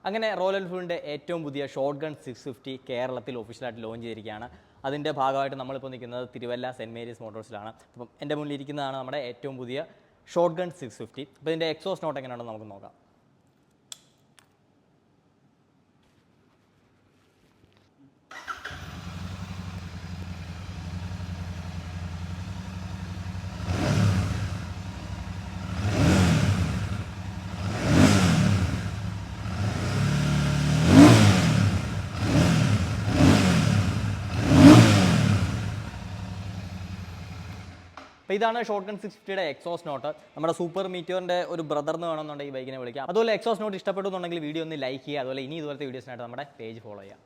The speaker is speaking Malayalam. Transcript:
അങ്ങനെ റോയൽ എൻഫീൽഡിൻ്റെ ഏറ്റവും പുതിയ ഷോട്ട് ഗൺ 650 കേരളത്തിൽ ഒഫീഷ്യലായിട്ട് ലോഞ്ച് ചെയ്തിരിക്കുകയാണ്. അതിൻ്റെ ഭാഗമായിട്ട് നമ്മളിപ്പോൾ നിൽക്കുന്നത് തിരുവല്ല സെൻറ്റ് മേരീസ് മോട്ടോഴ്സിലാണ്. അപ്പം എൻ്റെ മുന്നിൽ ഇരിക്കുന്നതാണ് നമ്മുടെ ഏറ്റവും പുതിയ ഷോട്ട് ഗൺ 650. അപ്പോൾ ഇതിൻ്റെ എക്സോസ് നോട്ട് എങ്ങനെയാണെന്ന് നമുക്ക് നോക്കാം. അപ്പോൾ ഇതാണ് ഷോട്ട് ഗൺ 650യുടെ എക്സോസ് നോട്ട്. നമ്മുടെ സൂപ്പർ മീറ്റിയറിൻ്റെ ഒരു ബ്രദർ എന്ന് വേണമെന്നുണ്ടെങ്കിൽ ഈ ബൈക്കിനെ വിളിക്കാം. അതുപോലെ എക്സോസ് നോട്ട് ഇഷ്ടപ്പെട്ടു എന്നുണ്ടെങ്കിൽ വീഡിയോ ഒന്ന് ലൈക്ക് ചെയ്യുക. അതുപോലെ ഇനി ഇതുപോലത്തെ വീഡിയോസിനായിട്ട് നമ്മുടെ പേജ് ഫോളോ ചെയ്യുക.